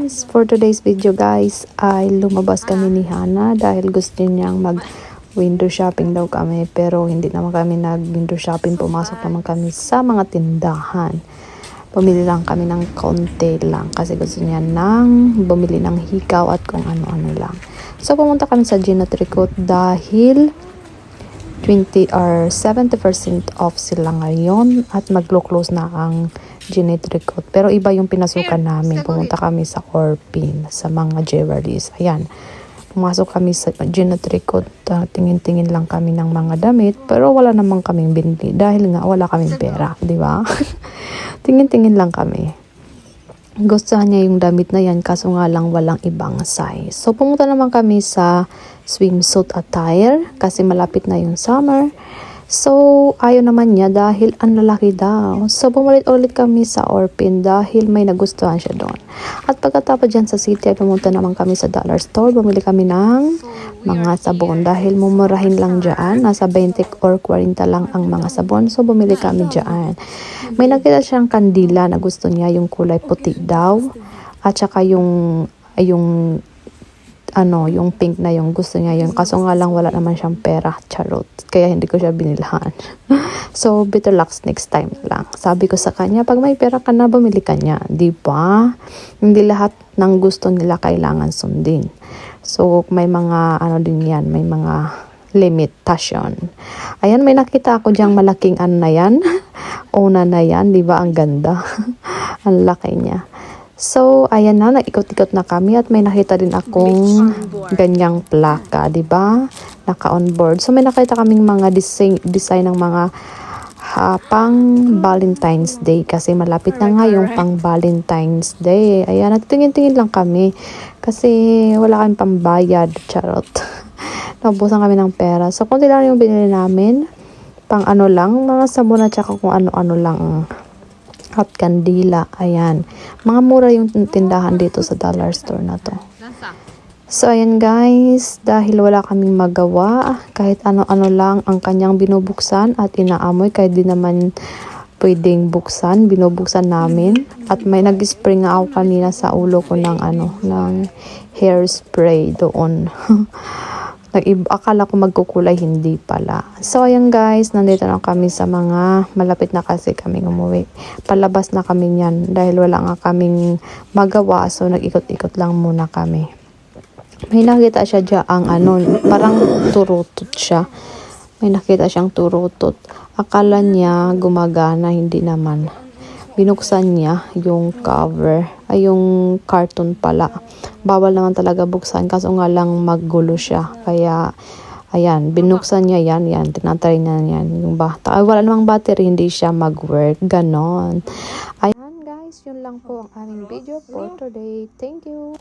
guys! For today's video guys ay lumabas kami ni Hana dahil gusto niyang mag window shopping daw kami, pero hindi naman kami nag window shopping, pumasok naman kami sa mga tindahan. Bumili lang kami ng konti lang kasi gusto niya nang bumili ng hikaw at kung ano-ano lang. So pumunta kami sa Gina Tricot dahil 20 or 70% off sila ngayon at maglo-close na ang Gina Tricot. Pero iba yung pinasukan namin. Pumunta kami sa Orpin, sa mga jewelries. Ayan. Pumasok kami sa Gina Tricot. Tingin-tingin lang kami ng mga damit. Pero wala namang kaming binili dahil nga wala kaming pera. Di ba? Tingin-tingin lang kami. Gusto niya yung damit na yan kaso nga lang walang ibang size. So pumunta naman kami sa swimsuit attire kasi malapit na yung summer. So ayaw naman niya dahil ang lalaki daw. So bumalik ulit kami sa Orpin dahil may nagustuhan siya doon. At pagkatapos dyan sa city ay pumunta naman kami sa dollar store. Bumili kami ng mga sabon dahil mumurahin lang dyan. Nasa 20 or 40 lang ang mga sabon. So bumili kami dyan. May nakita siyang kandila na gusto niya, yung kulay puti daw. At saka yung pink na yung gusto niya yun. Kaso nga lang wala naman siyang pera, charot. Kaya hindi ko siya binilhan. So, better luck next time lang. Sabi ko sa kanya, pag may pera ka na, bumili ka niya. Diba? Hindi lahat ng gusto nila kailangan sundin. So, may mga, din yan, may mga limitation. Ayan, may nakita ako diyang malaking na yan. Una na yan, diba? Ang ganda. Ang laki niya. So, ayan na, nag-ikot-ikot na kami at may nakita din akong ganyang plaka, di ba? Naka-on-board. So, may nakita kaming mga design ng mga pang Valentine's Day kasi malapit na nga yung pang Valentine's Day. Ayan, nagtingin-tingin lang kami kasi wala kaming pambayad, charot. Naubusan kami ng pera. So, kunti lang yung binili namin. Pang lang, mga sabon at saka kung ano-ano lang at kandila. Ayan. Mga mura yung tindahan dito sa dollar store na to. So, ayan guys. Dahil wala kaming magawa, kahit ano-ano lang ang kanyang binubuksan at inaamoy, kahit di naman pwedeng buksan, binubuksan namin. At may nag-spray nga ako kanina sa ulo ko ng ng hairspray doon. Akala ko magkukulay, hindi pala. So, ayan guys, nandito na kami sa mga malapit na kasi kami umuwi. Palabas na kami niyan dahil wala nga kaming magawa. So, nag-ikot-ikot lang muna kami. May nakita siya dyan parang turutot siya. May nakita siyang turutot. Akala niya gumagana, hindi naman. Binuksan niya yung cover, yung carton pala. Bawal naman talaga buksan, kaso nga lang maggulo siya. Kaya, ayan, binuksan niya yan, tinatry niya yan. Yung bata, wala namang battery, hindi siya mag-work, ganon. Ayan guys, yun lang po ang aming video for today. Thank you!